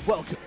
Welcome.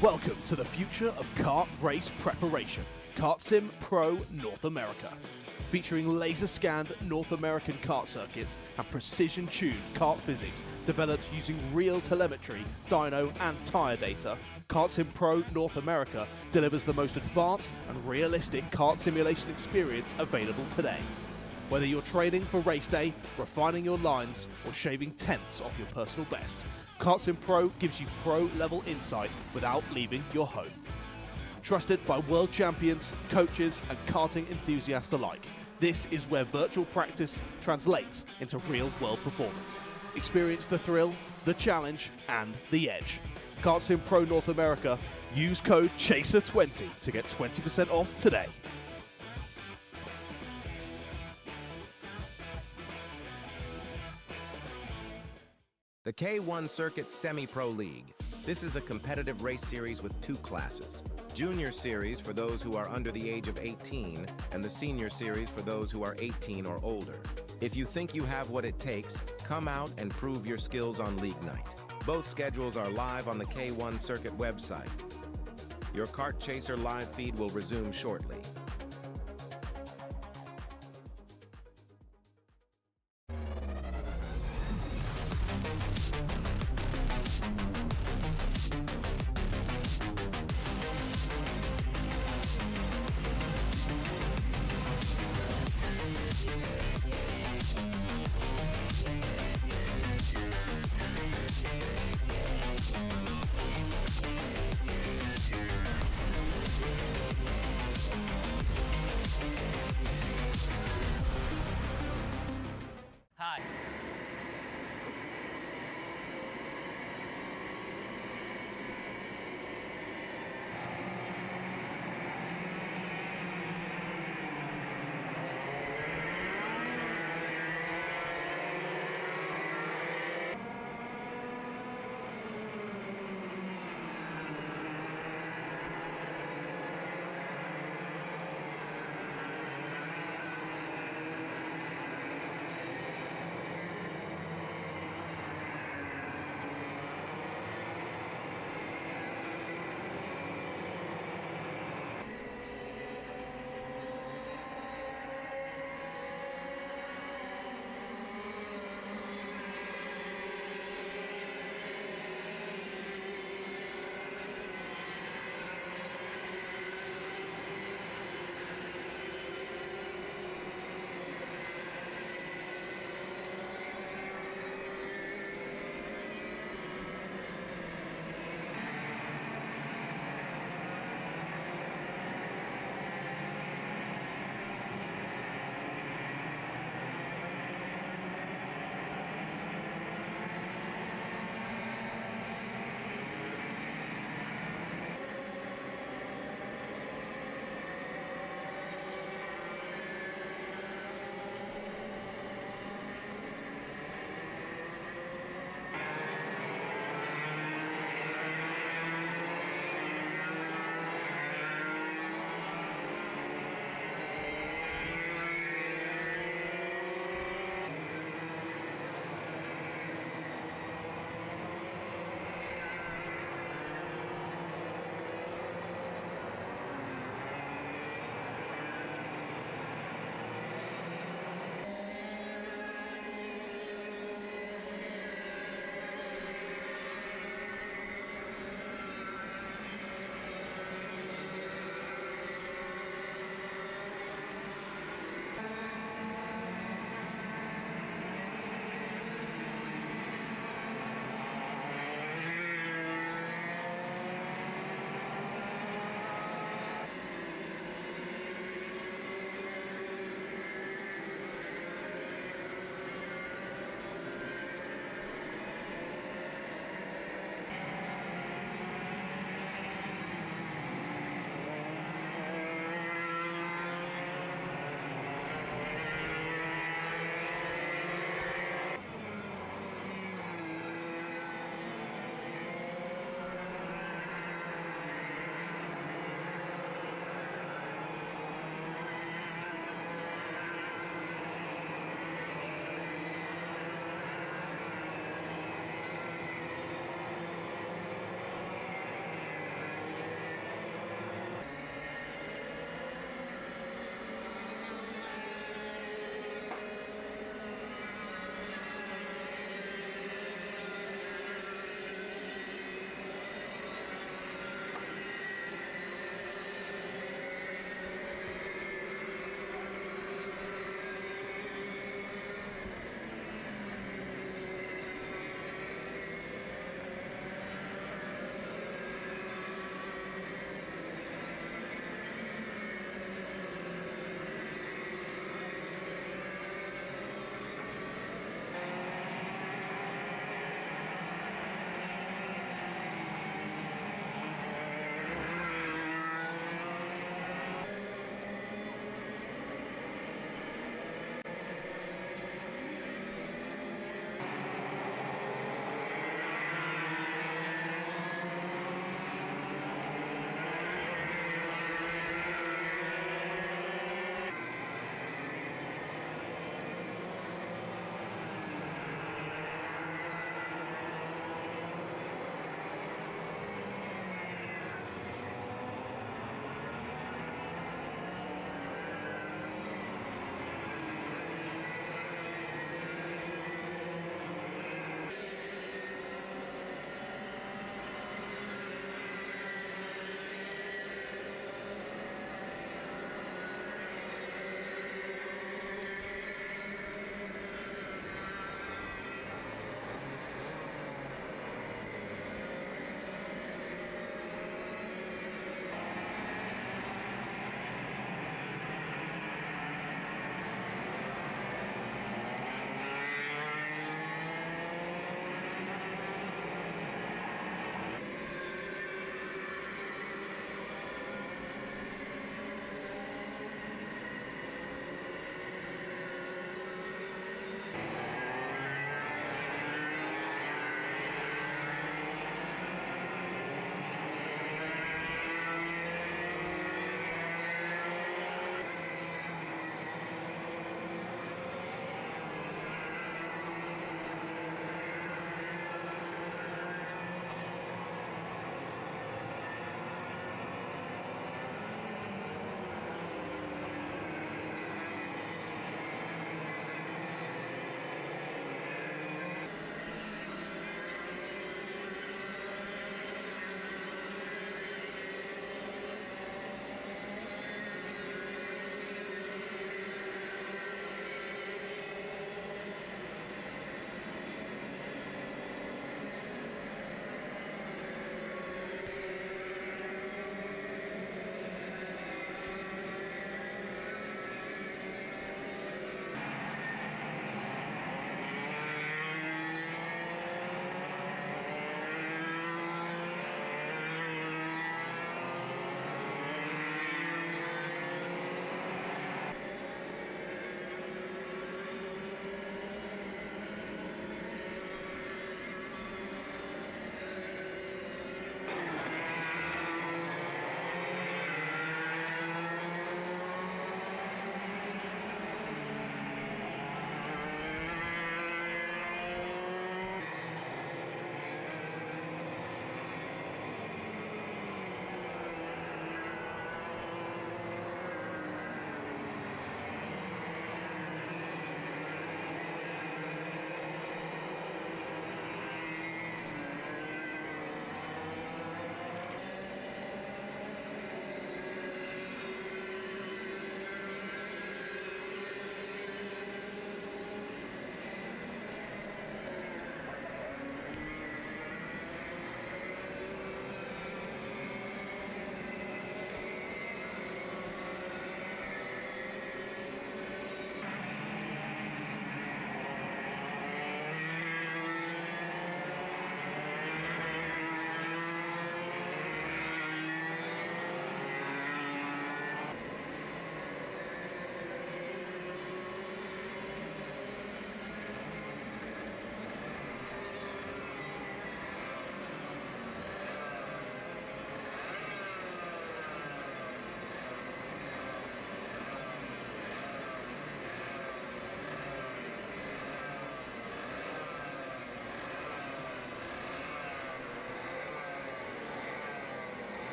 Welcome to the future of kart race preparation, Kart Sim Pro North America. Featuring laser-scanned North American kart circuits and precision-tuned kart physics developed using real telemetry, dyno and tyre data, Kart Sim Pro North America delivers the most advanced and realistic kart simulation experience available today. Whether you're training for race day, refining your lines, or shaving tenths off your personal best, Kart Sim Pro gives you pro-level insight without leaving your home. Trusted by world champions, coaches, and karting enthusiasts alike, this is where virtual practice translates into real-world performance. Experience the thrill, the challenge, and the edge. Kart Sim Pro North America, use code CHASER20 to get 20% off today. The K1 Circuit Semi-Pro League. This is a competitive race series with two classes. Junior Series for those who are under the age of 18, and the Senior Series for those who are 18 or older. If you think you have what it takes, come out and prove your skills on League Night. Both schedules are live on the K1 Circuit website. Your Kart Chaser live feed will resume shortly.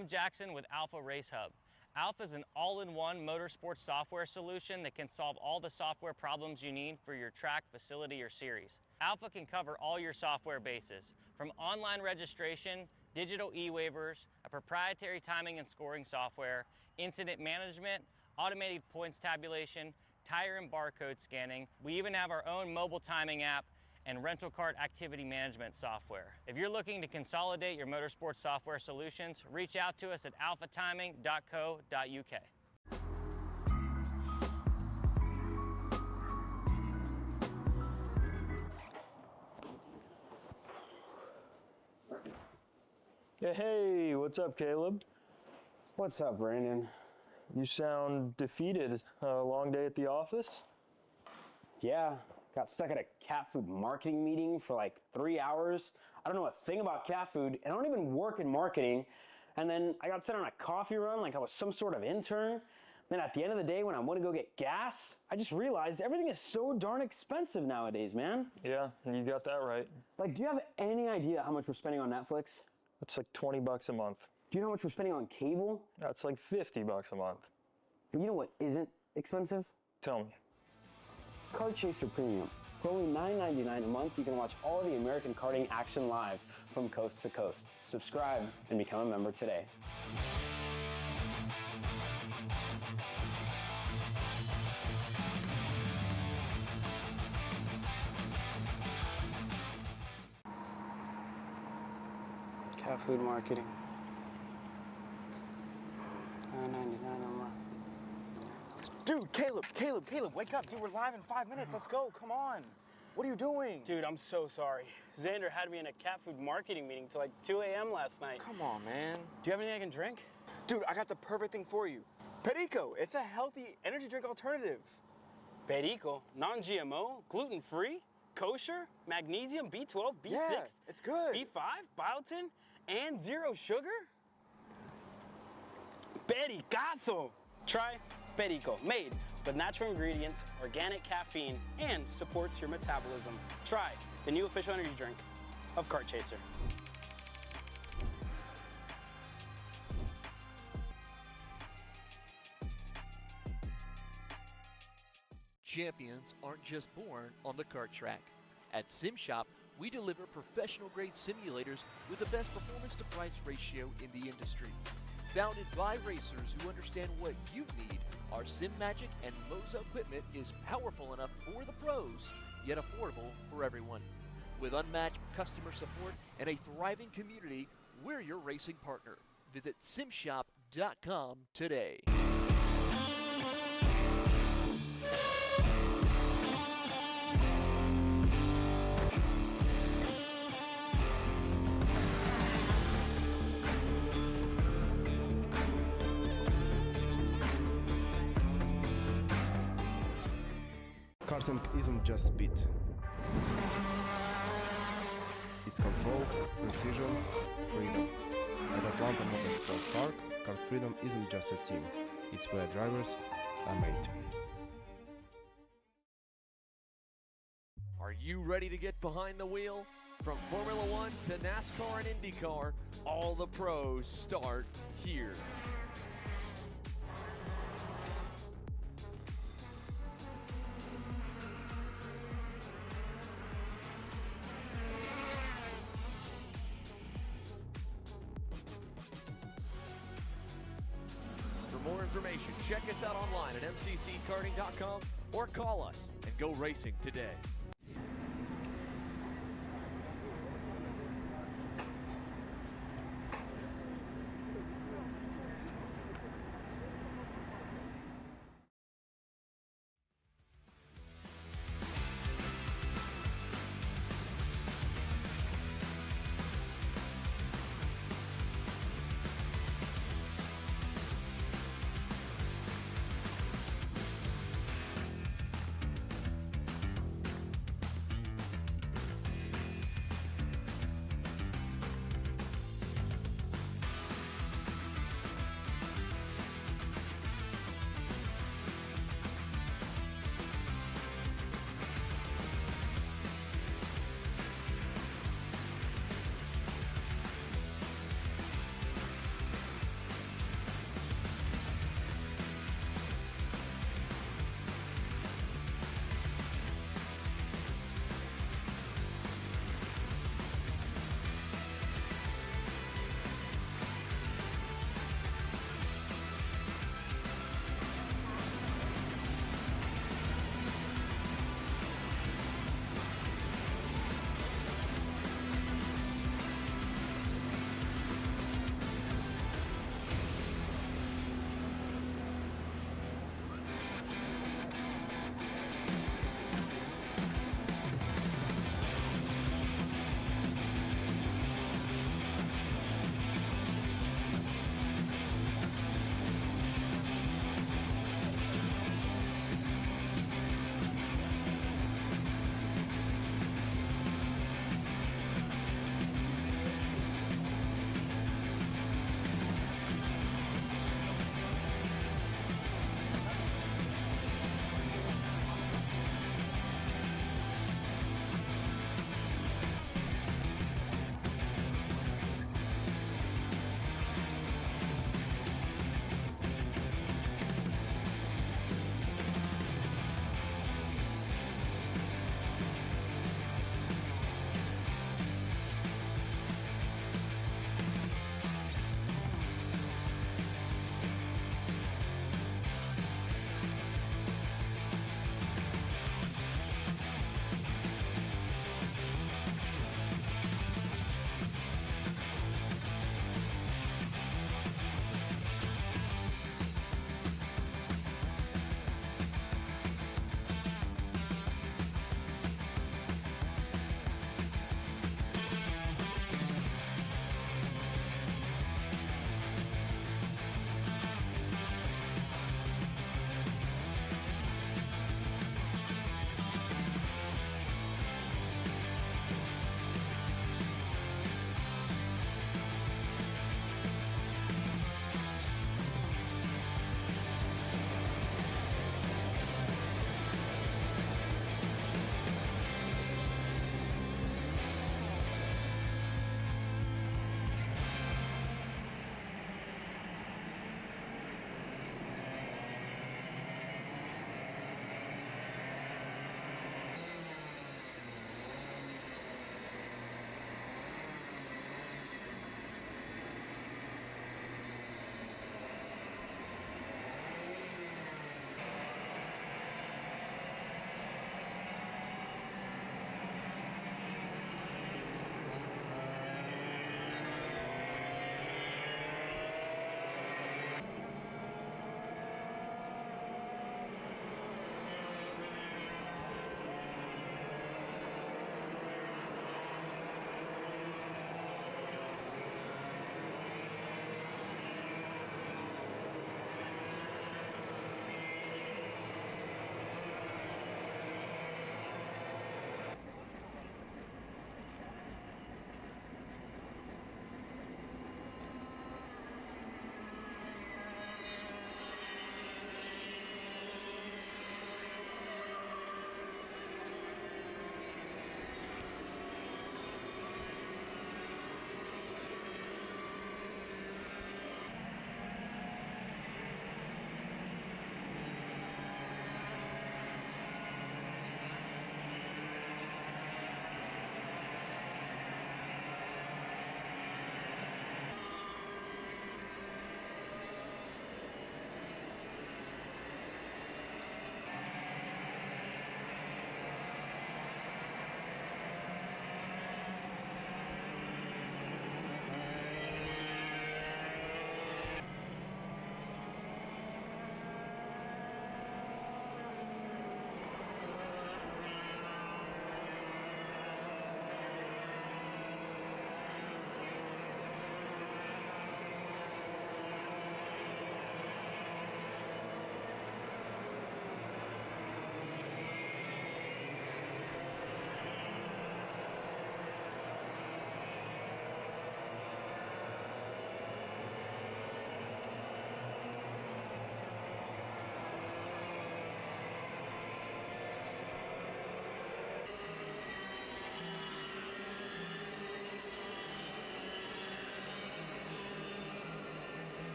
I'm Jackson with Alpha Race Hub. Alpha is an all-in-one motorsports software solution that can solve all the software problems you need for your track, facility, or series. Alpha can cover all your software bases, from online registration, digital e-waivers, a proprietary timing and scoring software, incident management, automated points tabulation, tire and barcode scanning. We even have our own mobile timing app and rental kart activity management software. If you're looking to consolidate your motorsports software solutions, reach out to us at alphatiming.co.uk. Hey, what's up, Caleb? What's up, Brandon? You sound defeated. A long day at the office? Yeah, got stuck at a cat food marketing meeting for like 3 hours. I don't know a thing about cat food, and I don't even work in marketing. And then I got sent on a coffee run like I was some sort of intern. Then at the end of the day, when I want to go get gas, I just realized everything is so darn expensive nowadays, man. Yeah, you got that right. Like, do you have any idea how much we're spending on Netflix? That's like 20 bucks a month. Do you know how much we're spending on cable? That's like 50 bucks a month. But you know what isn't expensive? Tell me. Kart Chaser Premium. For only $9.99 a month, you can watch all of the American karting action live from coast to coast. Subscribe and become a member today. Cat food marketing. $9.99 a month. Dude, Caleb, wake up. Dude, we're live in 5 minutes. Let's go, come on. What are you doing? Dude, I'm so sorry. Xander had me in a cat food marketing meeting till like 2 a.m. last night. Come on, man. Do you have anything I can drink? Dude, I got the perfect thing for you. Perico, it's a healthy energy drink alternative. Perico, non-GMO, gluten-free, kosher, magnesium, B12, B6, Yeah, it's good. B5, biotin, and zero sugar? Pericazo! Try Perico, made with natural ingredients, organic caffeine, and supports your metabolism. Try the new official energy drink of Kart Chaser. Champions aren't just born on the kart track. At SimShop, we deliver professional-grade simulators with the best performance-to-price ratio in the industry. Founded by racers who understand what you need, our SimMagic and Moza equipment is powerful enough for the pros, yet affordable for everyone. With unmatched customer support and a thriving community, we're your racing partner. Visit simshop.com today. Karting isn't just speed. It's control, precision, freedom. At Atlanta Motorsports Park, Kart Freedom isn't just a team. It's where drivers are made. Are you ready to get behind the wheel? From Formula One to NASCAR and IndyCar, all the pros start here. For more information, check us out online at mcckarting.com or call us and go racing today.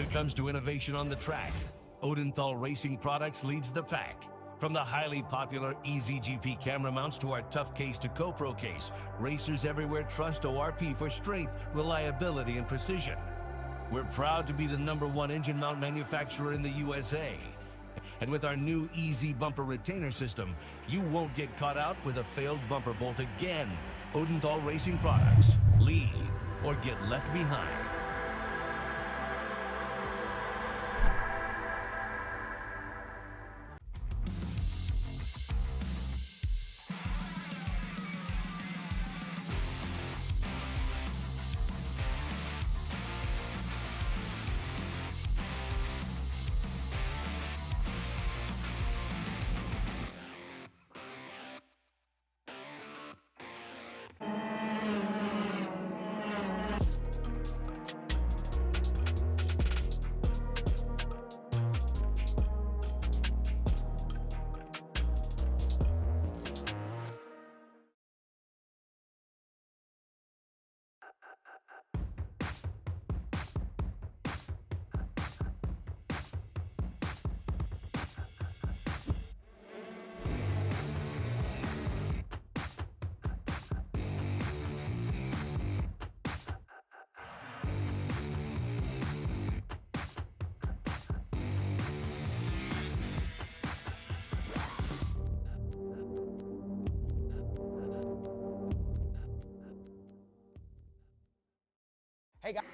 it comes to innovation on the track, Odenthal Racing Products leads the pack. From the highly popular EasyGP camera mounts to our tough case to GoPro case, racers everywhere trust ORP for strength, reliability, and precision. We're proud to be the #1 engine mount manufacturer in the USA. And with our new Easy Bumper Retainer System, you won't get caught out with a failed bumper bolt again. Odenthal Racing Products. Lead or get left behind. Hey, guys.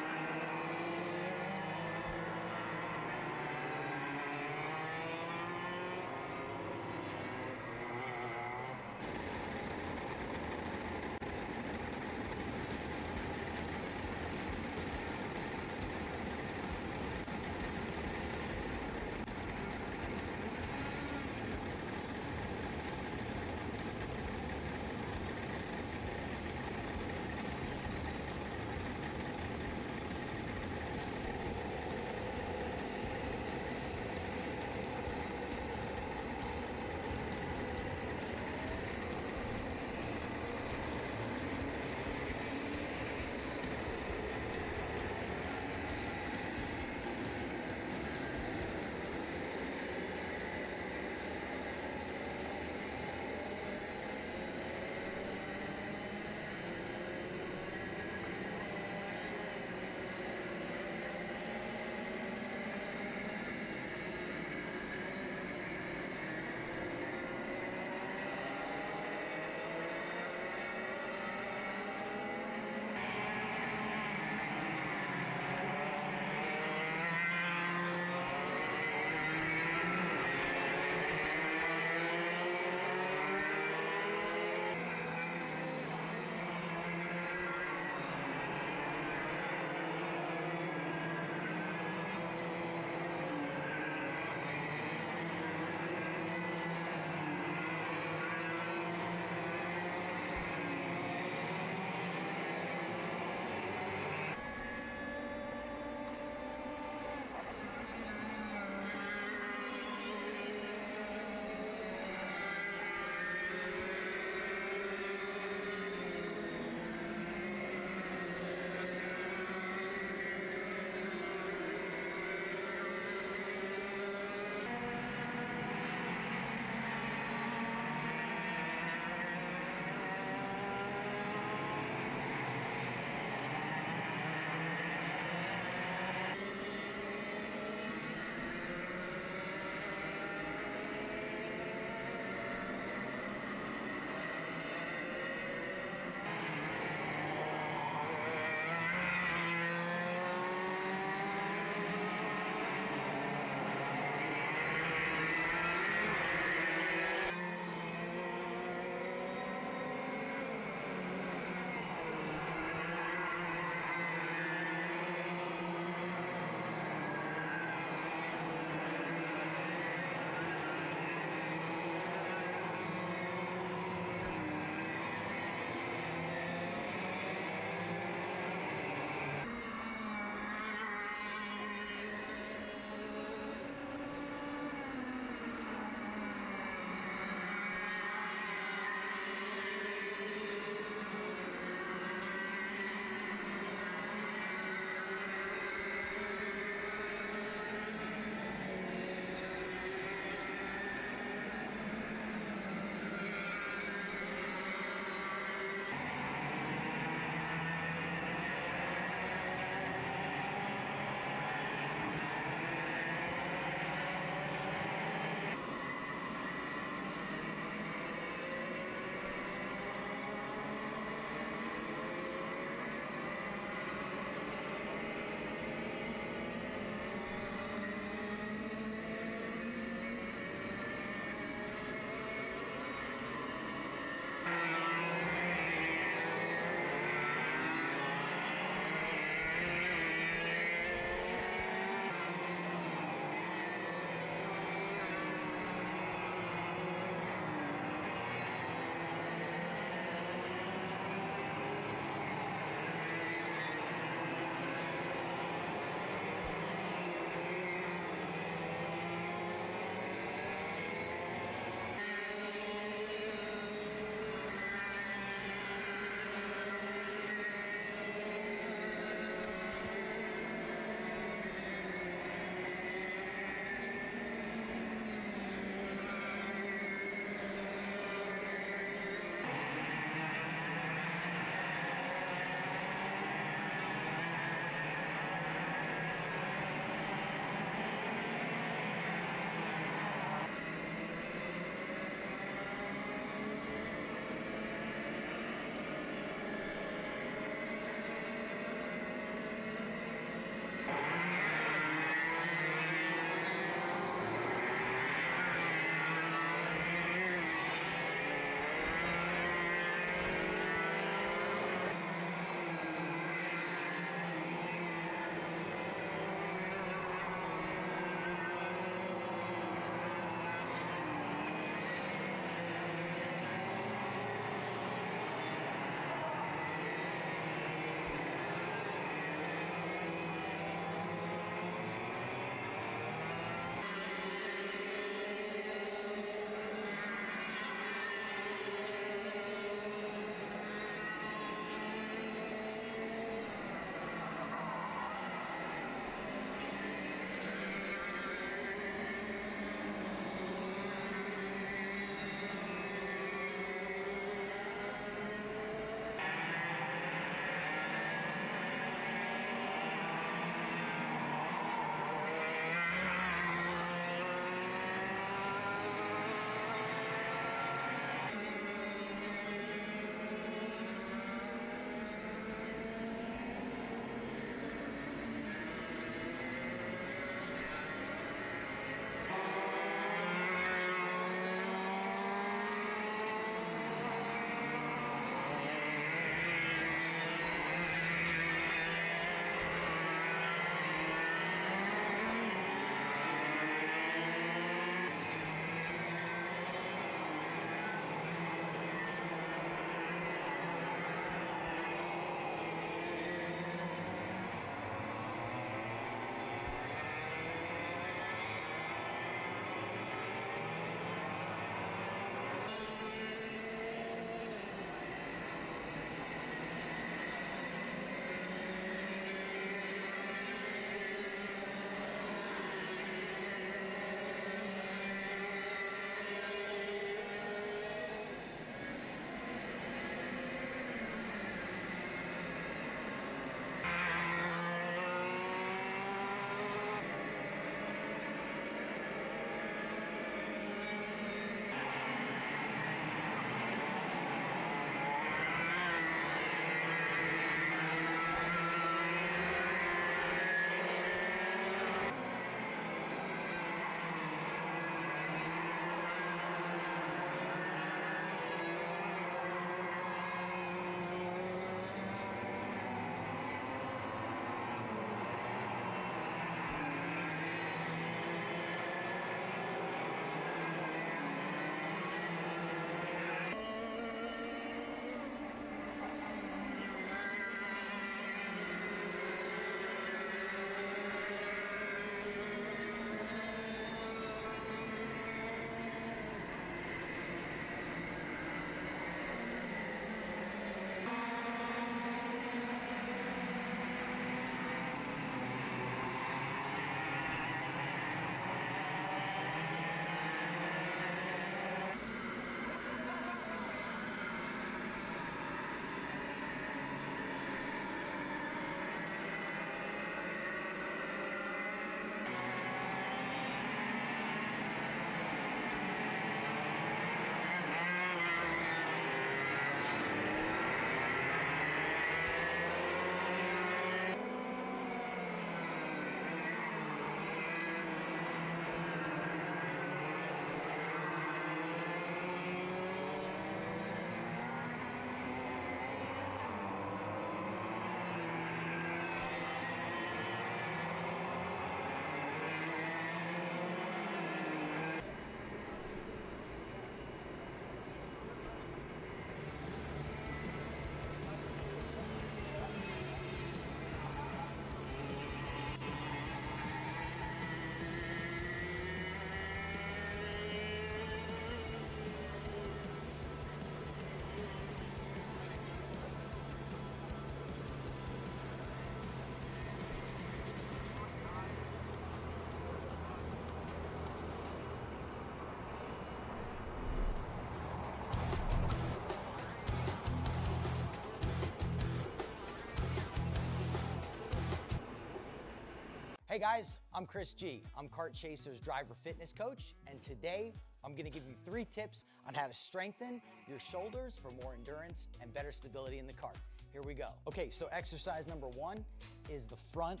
Hey guys, I'm Chris G. I'm Kart Chaser's driver fitness coach, and today I'm gonna give you 3 tips on how to strengthen your shoulders for more endurance and better stability in the kart. Here we go. Okay, so exercise number 1 is the front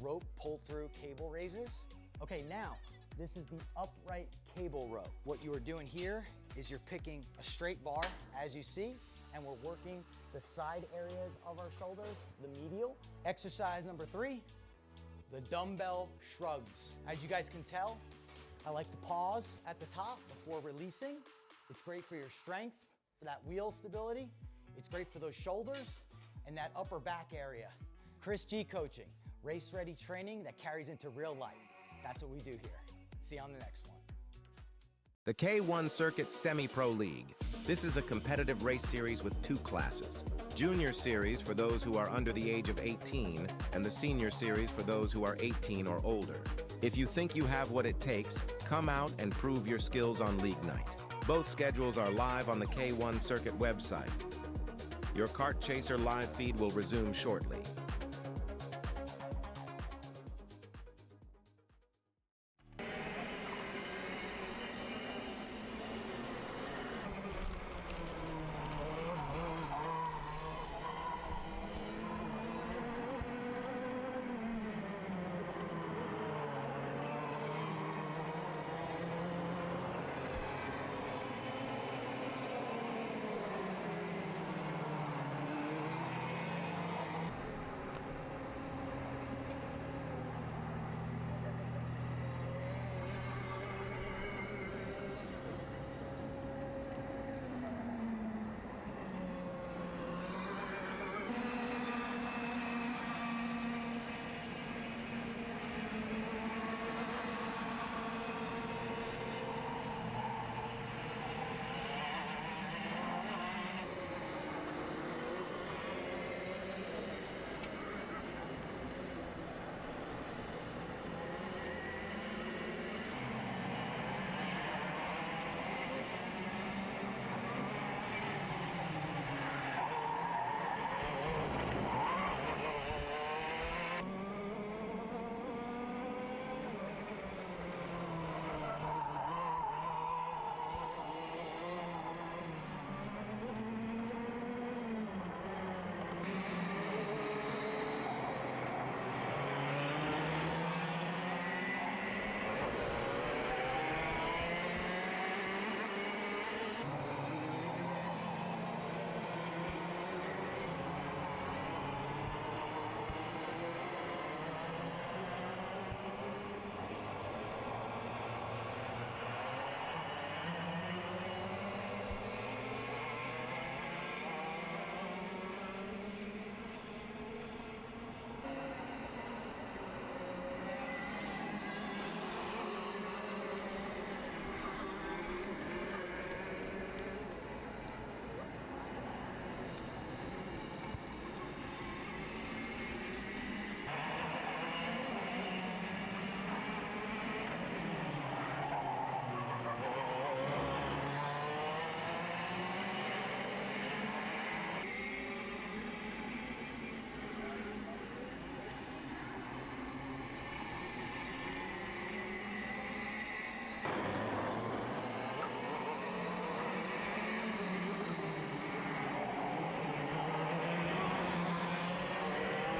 rope pull-through cable raises. Okay, now, this is the upright cable row. What you are doing here is you're picking a straight bar, as you see, and we're working the side areas of our shoulders, the medial. Exercise number 3, the dumbbell shrugs. As you guys can tell, I like to pause at the top before releasing. It's great for your strength, for that wheel stability. It's great for those shoulders and that upper back area. Chris G coaching, race-ready training that carries into real life. That's what we do here. See you on the next one. The K1 Circuit Semi-Pro League. This is a competitive race series with 2 classes. Junior Series for those who are under the age of 18, and the Senior Series for those who are 18 or older. If you think you have what it takes, come out and prove your skills on League Night. Both schedules are live on the K1 Circuit website. Your Kart Chaser live feed will resume shortly.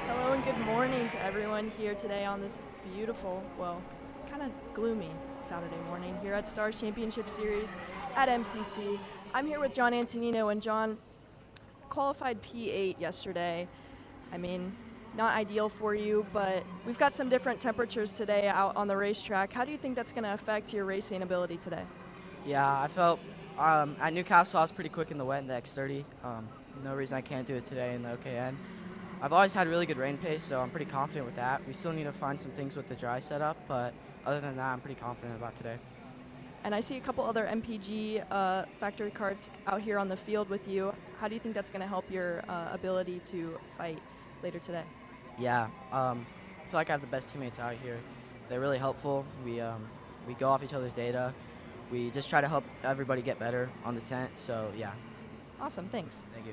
Hello and good morning to everyone here today on this beautiful, well, kind of gloomy Saturday morning here at Stars Championship Series at MCC. I'm here with John Antonino, and John qualified P8 yesterday. I mean, not ideal for you, but we've got some different temperatures today out on the racetrack. How do you think that's going to affect your racing ability today? Yeah, I felt at Newcastle I was pretty quick in the wet in the X30. No reason I can't do it today in the OKN. I've always had really good rain pace, so I'm pretty confident with that. We still need to find some things with the dry setup, but other than that, I'm pretty confident about today. And I see a couple other MPG factory karts out here on the field with you. How do you think that's going to help your ability to fight later today? Yeah, I feel like I have the best teammates out here. They're really helpful. We go off each other's data. We just try to help everybody get better on the tent, so yeah. Awesome, thanks. Thank you.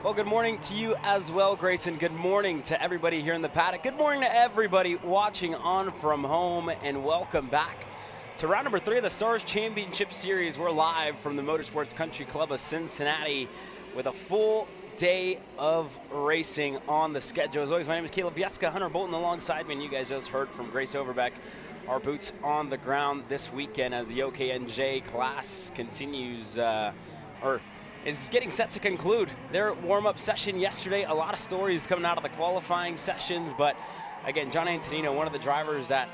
Well, good morning to you as well, Grayson. Good morning to everybody here in the paddock. Good morning to everybody watching on from home, and welcome back to round number 3 of the Stars Championship Series. We're live from the Motorsports Country Club of Cincinnati with a full day of racing on the schedule. As always, my name is Caleb Vieska, Hunter Bolton alongside me, and you guys just heard from Grace Overbeck. Our boots on the ground this weekend as the OKNJ class continues, is getting set to conclude their warm-up session yesterday. A lot of stories coming out of the qualifying sessions, but again, John Antonino, one of the drivers that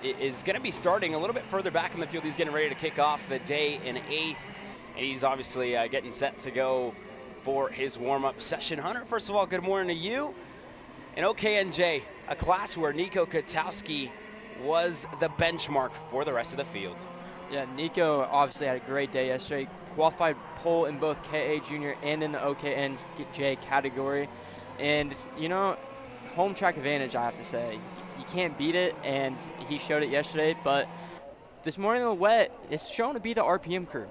is going to be starting a little bit further back in the field. He's getting ready to kick off the day in 8th, and he's obviously getting set to go for his warm-up session. Hunter, first of all, good morning to you. And OKNJ, a class where Nico Kotowski was the benchmark for the rest of the field. Yeah, Nico obviously had a great day yesterday. Qualified pole in both KA Junior and in the OKNJ category. And, you know, home track advantage, I have to say. You can't beat it, and he showed it yesterday. But this morning in the wet, it's shown to be the RPM crew.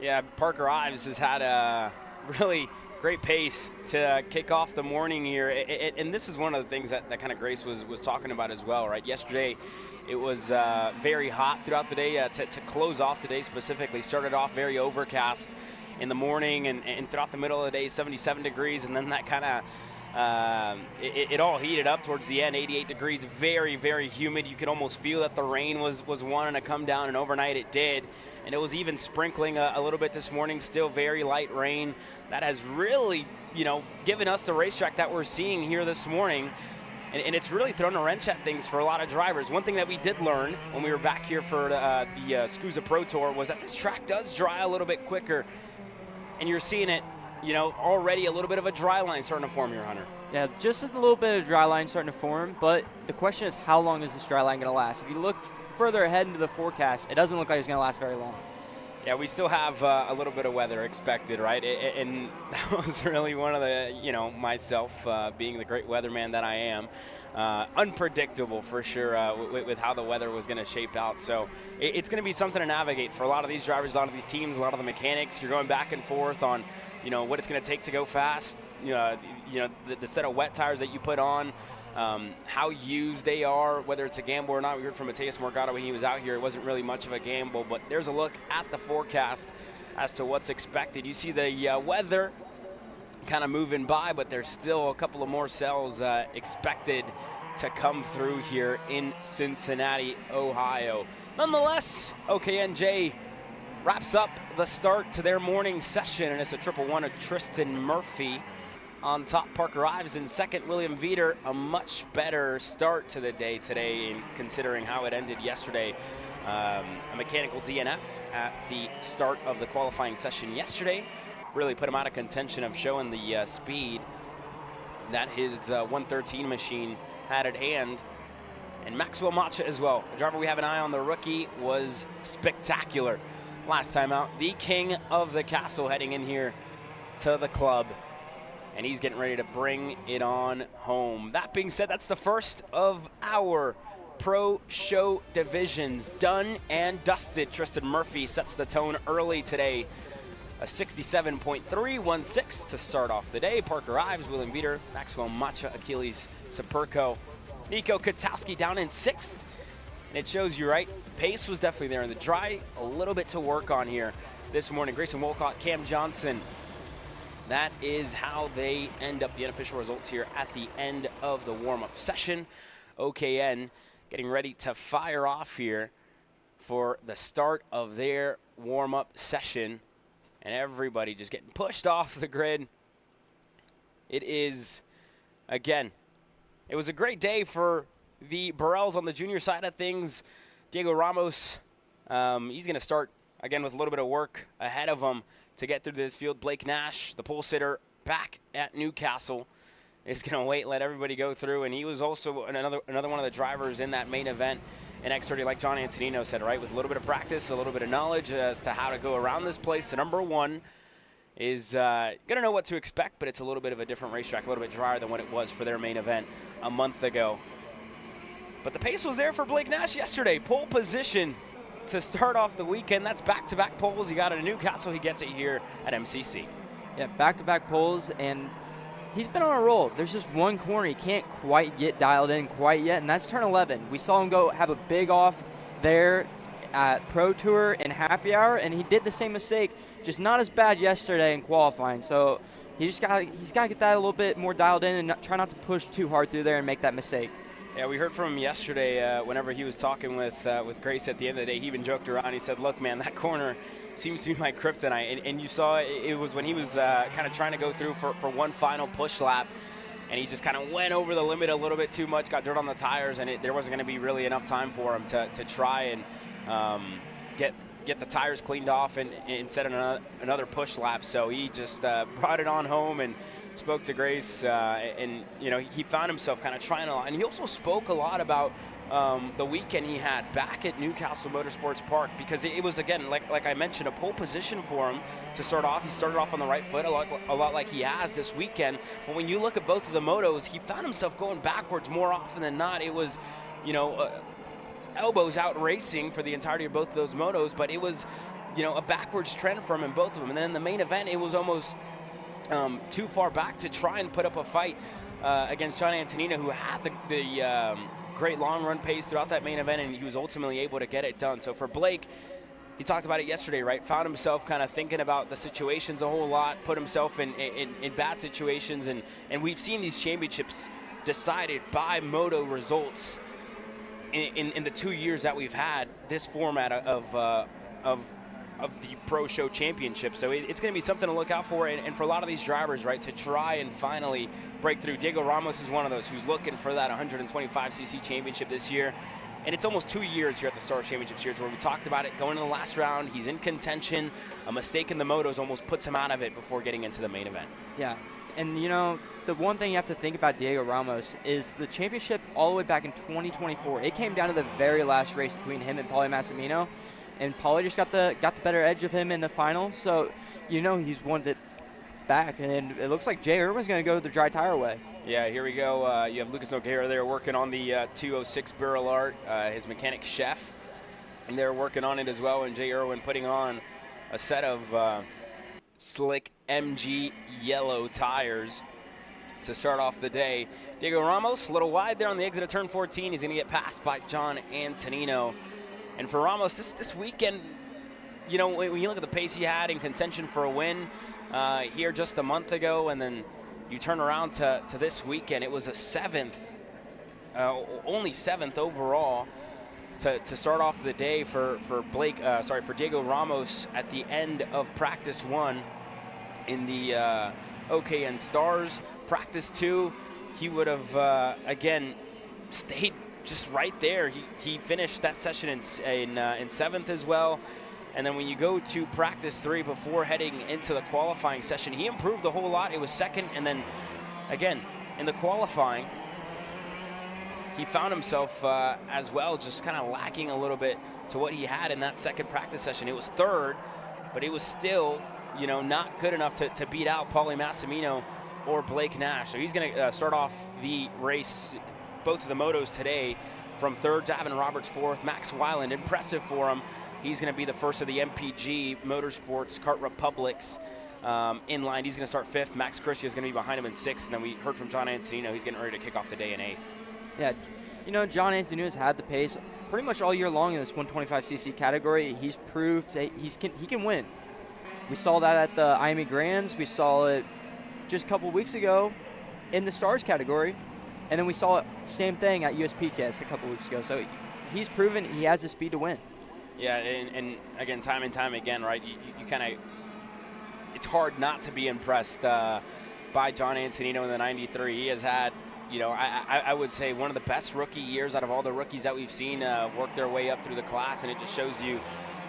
Yeah, Parker Ives has had a really great pace to kick off the morning here. And this is one of the things that kind of Grace was talking about as well, right? Yesterday, it was very hot throughout the day to close off the day specifically. Started off very overcast in the morning and throughout the middle of the day, 77 degrees. And then that kind of, it all heated up towards the end, 88 degrees, very, very humid. You could almost feel that the rain was wanting to come down, and overnight it did. And it was even sprinkling a little bit this morning, still very light rain. That has really, you know, given us the racetrack that we're seeing here this morning. And it's really thrown a wrench at things for a lot of drivers. One thing that we did learn when we were back here for the SCUSA Pro Tour was that this track does dry a little bit quicker. And you're seeing it, you know, already a little bit of a dry line starting to form here, Hunter. Yeah, just a little bit of dry line starting to form, but the question is, how long is this dry line going to last? If you look further ahead into the forecast, it doesn't look like it's going to last very long. Yeah, we still have a little bit of weather expected, right? And that was really one of the, you know, myself being the great weatherman that I am, unpredictable for sure with how the weather was going to shape out. So it's going to be something to navigate for a lot of these drivers, a lot of these teams, a lot of the mechanics. You're going back and forth on, you know, what it's going to take to go fast, you know, the set of wet tires that you put on, how used they are, whether it's a gamble or not. We heard from Mateus Morgado when he was out here. It wasn't really much of a gamble, but there's a look at the forecast as to what's expected. You see the weather kind of moving by, but there's still a couple of more cells expected to come through here in Cincinnati, Ohio. Nonetheless, OKNJ wraps up the start to their morning session, and it's a 111 of Tristan Murphy on top. Parker Ives in second. William Veeder, a much better start to the day today, in considering how it ended yesterday. A mechanical DNF at the start of the qualifying session yesterday really put him out of contention of showing the speed that his 113 machine had at hand. And Maxwell Macha as well, a driver we have an eye on. The rookie was spectacular last time out. The king of the castle heading in here to the club. And he's getting ready to bring it on home. That being said, that's the first of our Pro Show divisions done and dusted. Tristan Murphy sets the tone early today. A 67.316 to start off the day. Parker Ives, William Veeder, Maxwell Macha, Achilles Sapurko, Nico Kotowski down in 6th. And it shows you, right? Pace was definitely there in the dry. A little bit to work on here this morning. Grayson Wolcott, Cam Johnson. That is how they end up the unofficial results here at the end of the warm-up session. OKN getting ready to fire off here for the start of their warm-up session. And everybody just getting pushed off the grid. It is, again, it was a great day for the Burrells on the junior side of things. Diego Ramos, he's going to start, again, with a little bit of work ahead of him to get through this field. Blake Nash, the pole sitter, back at Newcastle, is going to wait, let everybody go through. And he was also another one of the drivers in that main event in X30, like John Antonino said, right? With a little bit of practice, a little bit of knowledge as to how to go around this place. The number one is going to know what to expect, but it's a little bit of a different racetrack, a little bit drier than what it was for their main event a month ago. But the pace was there for Blake Nash yesterday. Pole position to start off the weekend. That's back-to-back poles. He got it in Newcastle. He gets it here at MCC. Yeah, back-to-back poles, and he's been on a roll. There's just one corner he can't quite get dialed in quite yet, and that's turn 11. We saw him go have a big off there at Pro Tour and Happy Hour, and he did the same mistake, just not as bad yesterday in qualifying. So he's got to get that a little bit more dialed in and try not to push too hard through there and make that mistake. Yeah, we heard from him yesterday whenever he was talking with Grace at the end of the day. He even joked around. He said, look, man, that corner seems to be my kryptonite. And you saw it was when he was kind of trying to go through for one final push lap, and he just kind of went over the limit a little bit too much, got dirt on the tires, and there wasn't going to be really enough time for him to try and get the tires cleaned off and set another push lap. So he just brought it on home and spoke to Grace, and he found himself kind of trying to, and he also spoke a lot about the weekend he had back at Newcastle Motorsports Park, because it was, again, like I mentioned, a pole position for him to start off. He started off on the right foot a lot like he has this weekend. But when you look at both of the motos, he found himself going backwards more often than not. It was, elbows out racing for the entirety of both of those motos, but it was, a backwards trend for him in both of them. And then in the main event, it was almost too far back to try and put up a fight against John Antonino, who had the great long run pace throughout that main event, and he was ultimately able to get it done. So for Blake, he talked about it yesterday, right? Found himself kind of thinking about the situations a whole lot, put himself in bad situations, and we've seen these championships decided by moto results in the 2 years that we've had this format of the Pro Show Championship. So it's going to be something to look out for, and for a lot of these drivers, right, to try and finally break through. Diego Ramos is one of those who's looking for that 125cc championship this year. And it's almost 2 years here at the Star Championship Series where we talked about it going to the last round. He's in contention. A mistake in the motos almost puts him out of it before getting into the main event. Yeah, and the one thing you have to think about Diego Ramos is the championship all the way back in 2024. It came down to the very last race between him and Paulie Massimino. And Paulie just got the better edge of him in the final, so he's won it back. And it looks like Jay Irwin's going to go the dry tire way. Yeah, here we go. You have Lucas Nogueira there working on the 206 Barrel Art, his mechanic chef, and they're working on it as well. And Jay Irwin putting on a set of slick MG yellow tires to start off the day. Diego Ramos a little wide there on the exit of turn 14. He's going to get passed by John Antonino. And for Ramos, this weekend, when you look at the pace he had in contention for a win here just a month ago, and then you turn around to this weekend, it was a only seventh overall to start off the day for Diego Ramos at the end of practice 1 in the OKN Stars. Practice 2, he would have again stayed just right there. He finished that session in 7th as well. And then when you go to practice 3 before heading into the qualifying session, he improved a whole lot. It was 2nd, and then again in the qualifying, he found himself as well just kind of lacking a little bit to what he had in that 2nd practice session. It was 3rd, but it was still not good enough to beat out Paulie Massimino or Blake Nash. So he's going to start off the race, both of the motos today, from 3rd. Davin Roberts 4th. Max Weiland, impressive for him. He's going to be the first of the MPG Motorsports Kart Republics in line. He's going to start 5th. Max Christia is going to be behind him in 6th. And then we heard from John Antonino. He's getting ready to kick off the day in 8th. Yeah, John Antonino has had the pace pretty much all year long in this 125cc category. He's proved that he can win. We saw that at the IME Grands. We saw it just a couple weeks ago in the Stars category. And then we saw it, same thing at USPKS a couple weeks ago. So he's proven he has the speed to win. Yeah, and again, time and time again, right, you kind of, it's hard not to be impressed by John Antonino in the 93. He has had, I would say one of the best rookie years out of all the rookies that we've seen work their way up through the class, and it just shows you,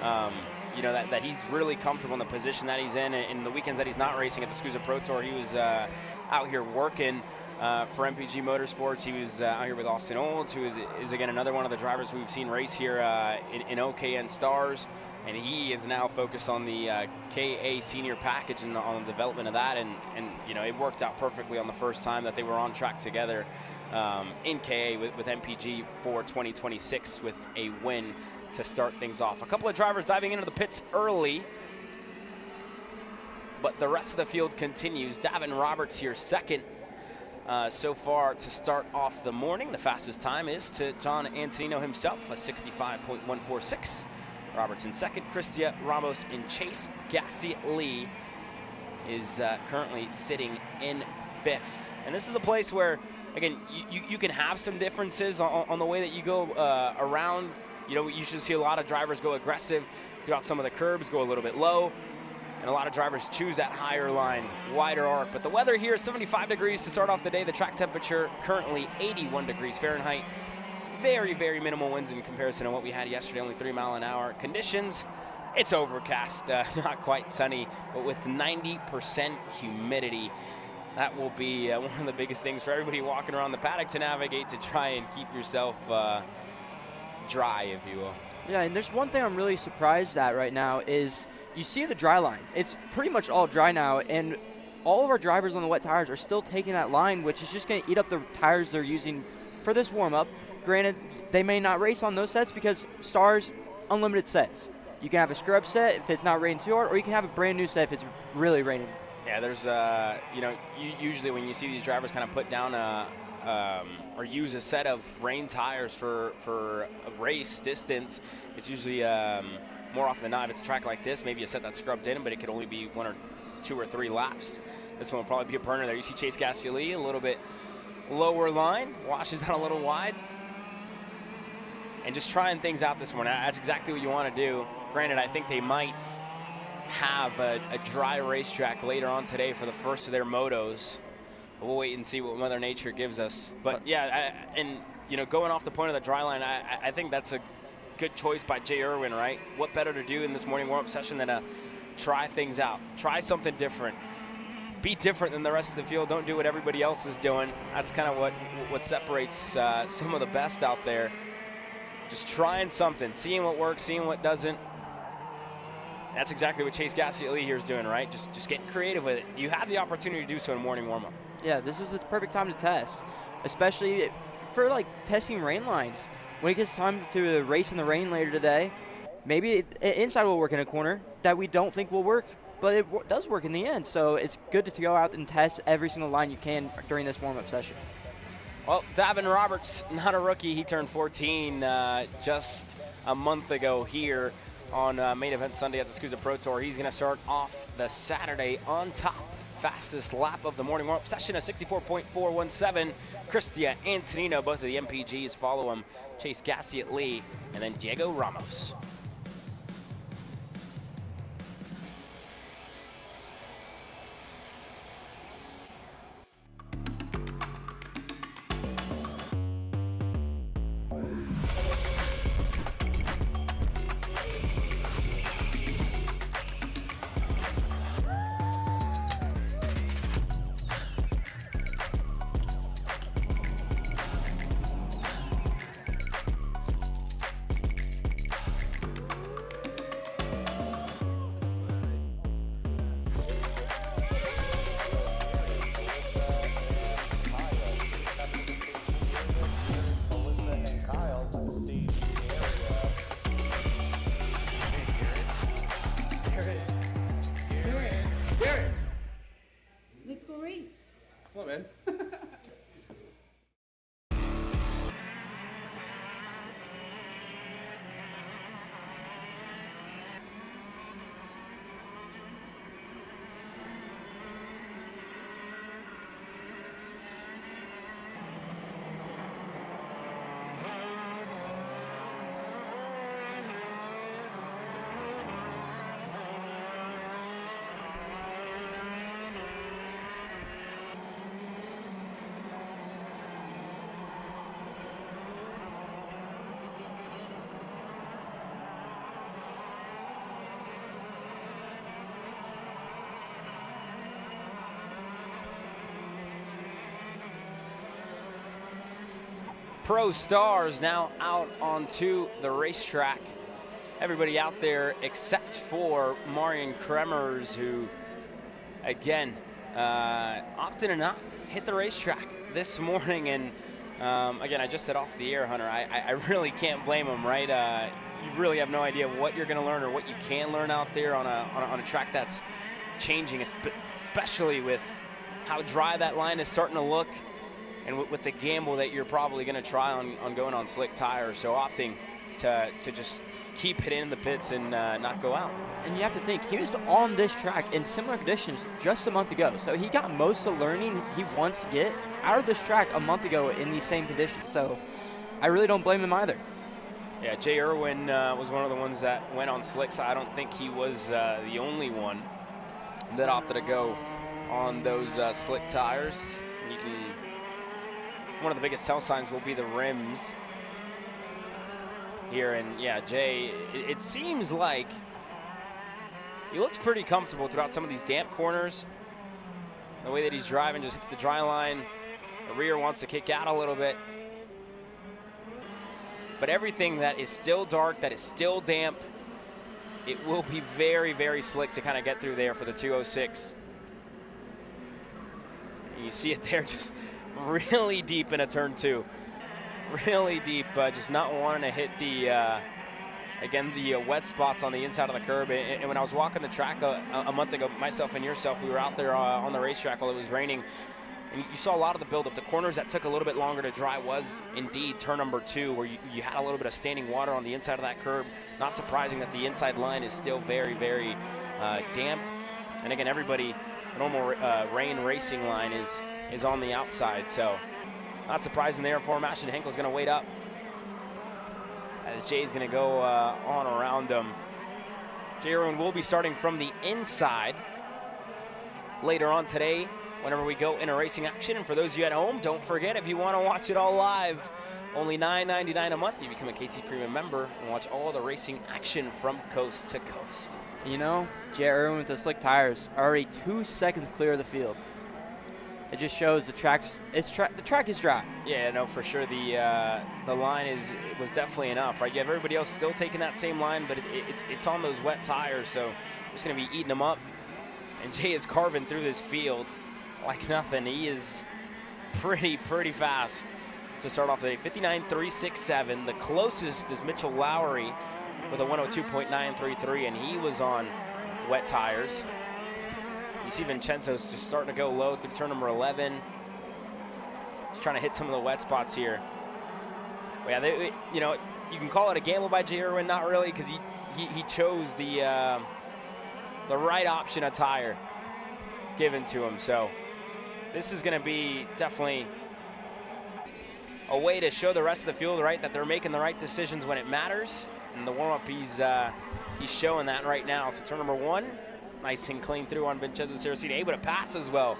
that he's really comfortable in the position that he's in. And the weekends that he's not racing at the SCUSA Pro Tour, he was out here working for MPG Motorsports. He was out here with Austin Olds, who is again another one of the drivers who we've seen race here in OKN Stars, and he is now focused on the KA Senior Package and on the development of that, and it worked out perfectly on the first time that they were on track together in KA with MPG for 2026 with a win to start things off. A couple of drivers diving into the pits early. but the rest of the field continues. Davin Roberts here second so far to start off the morning. The fastest time is to John Antonino himself, a 65.146. Roberts in second. Cristia Ramos in chase. Gassie Lee is currently sitting in fifth. And this is a place where, again, you can have some differences on the way that you go around. You know, you should see a lot of drivers go aggressive throughout some of the curbs, go a little bit low. And a lot of drivers choose that higher line, wider arc. But the weather here is 75 degrees to start off the day. The track temperature currently 81 degrees Fahrenheit. Very, very minimal winds in comparison to what we had yesterday, only 3 mile an hour. Conditions, it's overcast, not quite sunny, but with 90% humidity. That will be one of the biggest things for everybody walking around the paddock to navigate, to try and keep yourself dry, if you will. Yeah, and there's one thing I'm really surprised at right now is you see the dry line. It's pretty much all dry now, and all of our drivers on the wet tires are still taking that line, which is just going to eat up the tires they're using for this warm-up. Granted, they may not race on those sets because Stars, unlimited sets. You can have a scrub set if it's not raining too hard, or you can have a brand new set if it's really raining. Yeah, there's, you know, usually when you see these drivers kind of put down or use a set of rain tires for a race distance, it's usually more often than not, if it's a track like this, maybe a set that's scrubbed in, but it could only be 1 or 2 or 3 laps. This one will probably be a burner there. You see Chase Gassie a little bit lower line, washes out a little wide, and just trying things out this morning. That's exactly what you want to do. Granted, I think they might have a dry racetrack later on today for the first of their motos. But we'll wait and see what Mother Nature gives us. But yeah, and you know, going off the point of the dry line, I think that's a good choice by Jay Irwin, right? What better to do in this morning warm-up session than to try things out, try something different, be different than the rest of the field. Don't do what everybody else is doing. That's kind of what separates some of the best out there. Just trying something, seeing what works, seeing what doesn't. That's exactly what Chase Gassie here is doing, right? Just getting creative with it. You have the opportunity to do so in morning warm-up. Yeah, this is the perfect time to test, especially for like testing rain lines. When it gets time to race in the rain later today, maybe inside will work in a corner that we don't think will work, but it does work in the end. So it's good to go out and test every single line you can during this warm-up session. Well, Davin Roberts, not a rookie. He turned 14 just a month ago here on Main Event Sunday at the SCUSA Pro Tour. He's going to start off the Saturday on top. Fastest lap of the morning warm-up session, a 64.417. Cristia Antonino, both of the MPGs follow him. Chase Gassie and then Diego Ramos. Let's go race. Come on, man. Pro Stars now out onto the racetrack. Everybody out there except for Marian Kremers, who, again, opted to not hit the racetrack this morning. And again, I just said off the air, Hunter, I really can't blame him, right? You really have no idea what you're going to learn or what you can learn out there on a track that's changing, especially with how dry that line is starting to look, and with the gamble that you're probably going to try on going on slick tires. So opting to just keep it in the pits and not go out. And you have to think, he was on this track in similar conditions just a month ago. So he got most of the learning he wants to get out of this track a month ago in these same conditions. So I really don't blame him either. Yeah, Jay Irwin was one of the ones that went on slicks. I don't think he was the only one that opted to go on those slick tires. And you can, one of the biggest tell signs will be the rims here. And yeah, Jay, it seems like he looks pretty comfortable throughout some of these damp corners. The way that he's driving just hits the dry line. The rear wants to kick out a little bit. But everything that is still dark, that is still damp, it will be very, very slick to kind of get through there for the 206. And you see it there, just really deep in a turn 2. Really deep, just not wanting to hit the, again, the wet spots on the inside of the curb. And when I was walking the track a month ago, myself and yourself, we were out there on the racetrack while it was raining. And you saw a lot of the buildup. The corners that took a little bit longer to dry was indeed turn number 2, where you had a little bit of standing water on the inside of that curb. Not surprising that the inside line is still very, very damp. And again, everybody, the normal rain racing line is on the outside. So not surprising there for him. Ashton Henkel's going to wait up as Jay's going to go on around him. Jay Irwin will be starting from the inside later on today, whenever we go into racing action. And for those of you at home, don't forget, if you want to watch it all live, only $9.99 a month. You become a KC Premium member and watch all the racing action from coast to coast. You know, Jay Irwin with the slick tires, already 2 seconds clear of the field. It just shows the track is dry. Yeah, no, for sure. The line was definitely enough, right? You have everybody else still taking that same line, but it's on those wet tires, so it's going to be eating them up. And Jay is carving through this field like nothing. He is pretty fast to start off the day. 59.367. The closest is Mitchell Lowry with a 102.933, and he was on wet tires. You see Vincenzo's just starting to go low through turn number 11. Just trying to hit some of the wet spots here. But yeah, you know, you can call it a gamble by Jay Irwin, not really, because he chose the right option of tire given to him. So this is going to be definitely a way to show the rest of the field, right, that they're making the right decisions when it matters. And the warm-up, he's showing that right now. So turn number 1, nice and clean through on Vincenzo Saraceni, able to pass as well.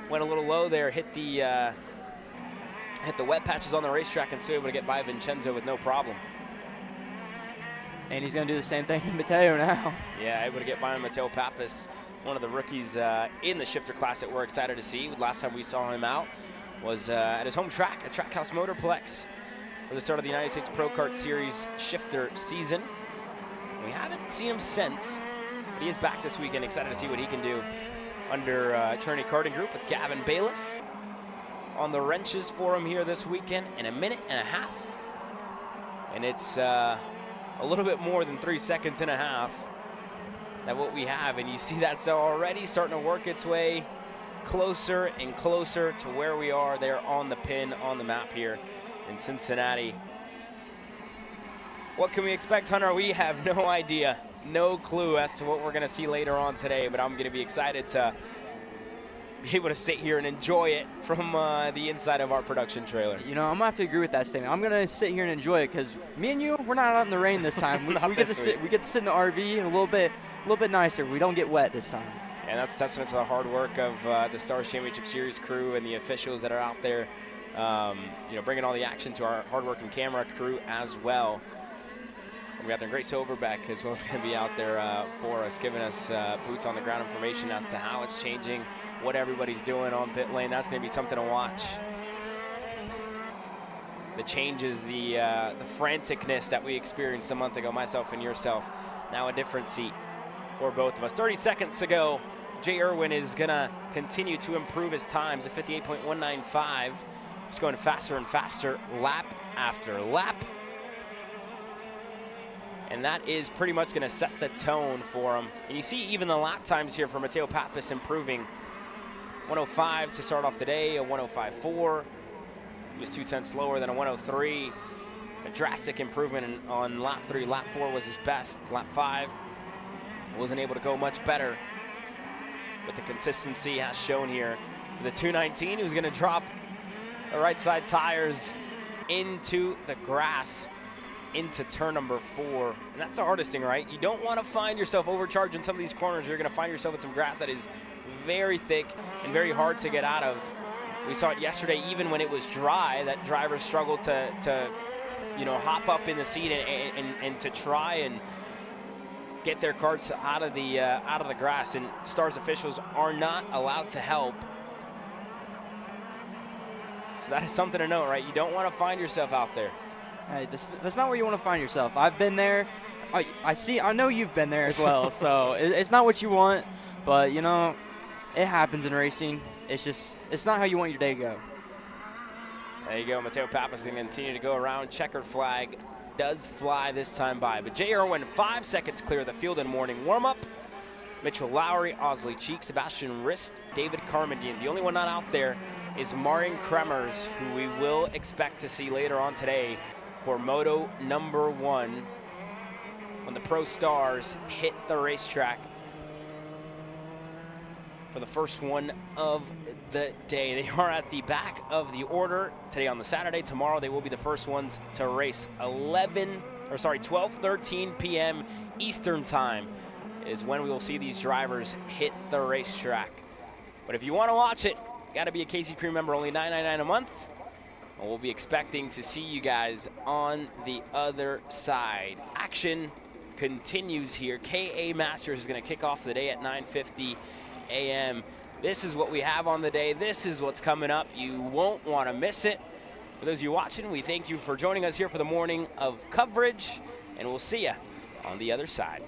Went a little low there, hit the wet patches on the racetrack, and still able to get by Vincenzo with no problem. And he's going to do the same thing to Matteo now. Yeah, able to get by Matteo Pappas, one of the rookies in the shifter class that we're excited to see. Last time we saw him out was at his home track at Trackhouse Motorplex for the start of the United States Pro Kart Series shifter season. We haven't seen him since, but he is back this weekend. Excited to see what he can do under Trinity Karting Group with Gavin Bailiff on the wrenches for him here this weekend in a minute and a half. And it's a little bit more than 3 seconds and a half that what we have. And you see that's already starting to work its way closer and closer to where we are there on the pin on the map here in Cincinnati. What can we expect, Hunter? We have no idea, no clue as to what we're going to see later on today, but I'm going to be excited to be able to sit here and enjoy it from the inside of our production trailer. You know, I'm going to have to agree with that statement. I'm going to sit here and enjoy it because me and you, we're not out in the rain this time. we get to sit in the RV and a little bit nicer. We don't get wet this time. And that's a testament to the hard work of the Stars Championship Series crew and the officials that are out there, you know, bringing all the action to our hard-working camera crew as well. And we got their great Silverback as well as going to be out there for us, giving us boots on the ground information as to how it's changing, what everybody's doing on pit lane. That's going to be something to watch. The changes, the franticness that we experienced a month ago, myself and yourself, now a different seat for both of us. 30 seconds to go. Jay Irwin is going to continue to improve his times at 58.195. Just going faster and faster, lap after lap. and that is pretty much going to set the tone for him. And you see even the lap times here for Matteo Pappas improving. 105 to start off the day, a 105.4. He was 2/10 slower than a 103. A drastic improvement on lap 3. Lap 4 was his best. Lap 5 wasn't able to go much better. But the consistency has shown here. The 219, he was going to drop the right side tires into the grass, into turn number 4. And that's the hardest thing, right? You don't want to find yourself overcharged in some of these corners. You're going to find yourself with some grass that is very thick and very hard to get out of. We saw it yesterday, even when it was dry, that drivers struggled to hop up in the seat and to try and get their karts out of the grass. And Stars officials are not allowed to help. So that is something to note, right? You don't want to find yourself out there. Hey, that's not where you want to find yourself. I've been there. I know you've been there as well. So it's not what you want, but it happens in racing. It's not how you want your day to go. There you go. Matteo Pappas is going to continue to go around. Checkered flag does fly this time by. But Jay Irwin, 5 seconds clear of the field in morning warm-up. Mitchell Lowry, Osley Cheek, Sebastian Rist, David Carmody. The only one not out there is Marian Kremers, who we will expect to see later on today for Moto number 1 when the Pro Stars hit the racetrack for the first one of the day. They are at the back of the order today on the Saturday. Tomorrow they will be the first ones to race. 12:13 p.m. Eastern time is when we will see these drivers hit the racetrack. But if you want to watch it, got to be a KC Premium member, only $9.99 a month. And we'll be expecting to see you guys on the other side. Action continues here. KA Masters is going to kick off the day at 9:50 a.m. This is what we have on the day. This is what's coming up. You won't want to miss it. For those of you watching, we thank you for joining us here for the morning of coverage, and we'll see you on the other side.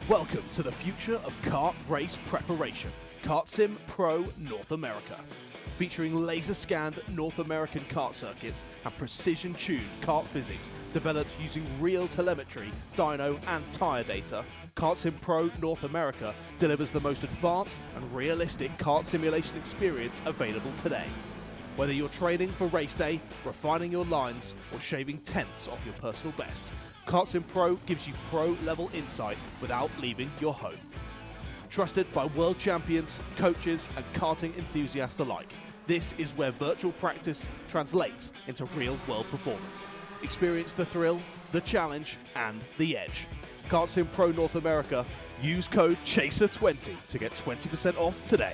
Welcome to the future of kart race preparation, Kart Sim Pro North America. Featuring laser-scanned North American kart circuits and precision-tuned kart physics developed using real telemetry, dyno and tyre data, Kart Sim Pro North America delivers the most advanced and realistic kart simulation experience available today. Whether you're training for race day, refining your lines, or shaving tenths off your personal best, Kart Sim Pro gives you pro-level insight without leaving your home. Trusted by world champions, coaches, and karting enthusiasts alike, this is where virtual practice translates into real-world performance. Experience the thrill, the challenge, and the edge. Kart Sim Pro North America. Use code CHASER20 to get 20% off today.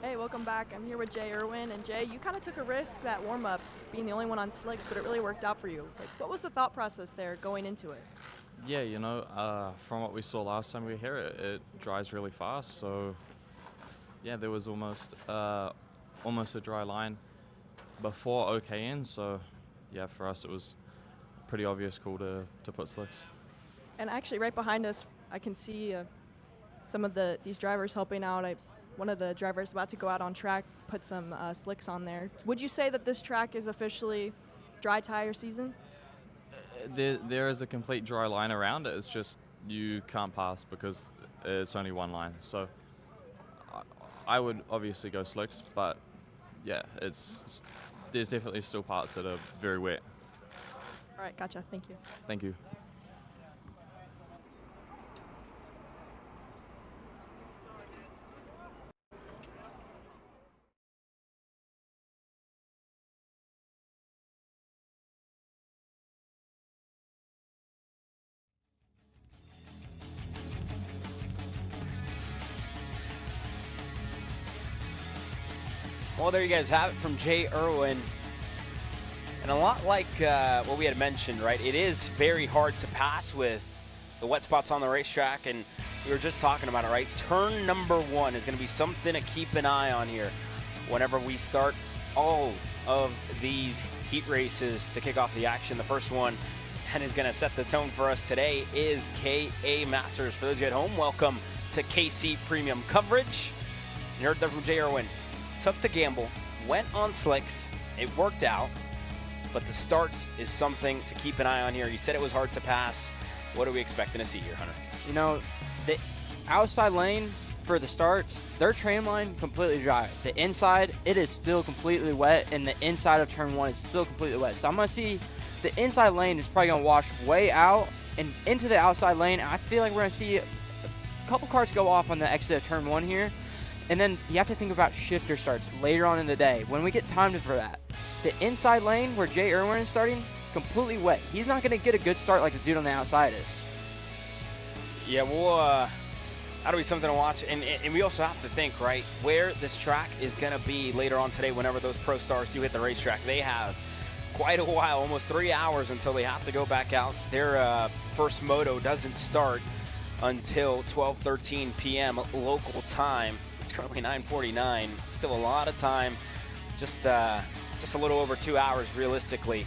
Hey, welcome back. I'm here with Jay Irwin. And Jay, you kind of took a risk that warm-up, being the only one on slicks, but it really worked out for you. Like, what was the thought process there going into it? Yeah, from what we saw last time we were here, it dries really fast. So, yeah, there was almost a dry line before OKN. So, yeah, for us it was a pretty obvious call to put slicks. And actually, right behind us, I can see some of these drivers helping out. One of the drivers about to go out on track put some slicks on there. Would you say that this track is officially dry tire season? There is a complete dry line around it. It's just you can't pass because it's only one line. So I would obviously go slicks, but yeah, there's definitely still parts that are very wet. All right, gotcha. Thank you. Thank you. Well, there you guys have it from Jay Irwin. And a lot like what we had mentioned, right? It is very hard to pass with the wet spots on the racetrack, and we were just talking about it, right? Turn number 1 is going to be something to keep an eye on here whenever we start all of these heat races to kick off the action. The first one, and is going to set the tone for us today, is KA Masters. For those of you at home, welcome to KC Premium Coverage. You heard that from Jay Irwin. Took the gamble, went on slicks, it worked out, but the starts is something to keep an eye on here. You said it was hard to pass. What are we expecting to see here, Hunter? You know, the outside lane for the starts, their train line completely dry. The inside, it is still completely wet, and the inside of turn 1 is still completely wet. So I'm going to see the inside lane is probably going to wash way out and into the outside lane. I feel like we're going to see a couple cars go off on the exit of turn 1 here. And then you have to think about shifter starts later on in the day when we get timed for that. The inside lane where Jay Irwin is starting, completely wet. He's not going to get a good start like the dude on the outside is. Yeah, well, that'll be something to watch. And we also have to think, right, where this track is going to be later on today whenever those pro stars do hit the racetrack. They have quite a while, almost 3 hours until they have to go back out. Their first moto doesn't start until 12:13 p.m. local time. It's currently 9:49. Still a lot of time, just a little over 2 hours realistically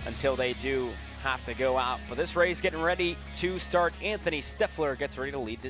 until they do have to go out. But this race getting ready to start. Anthony Steffler gets ready to lead this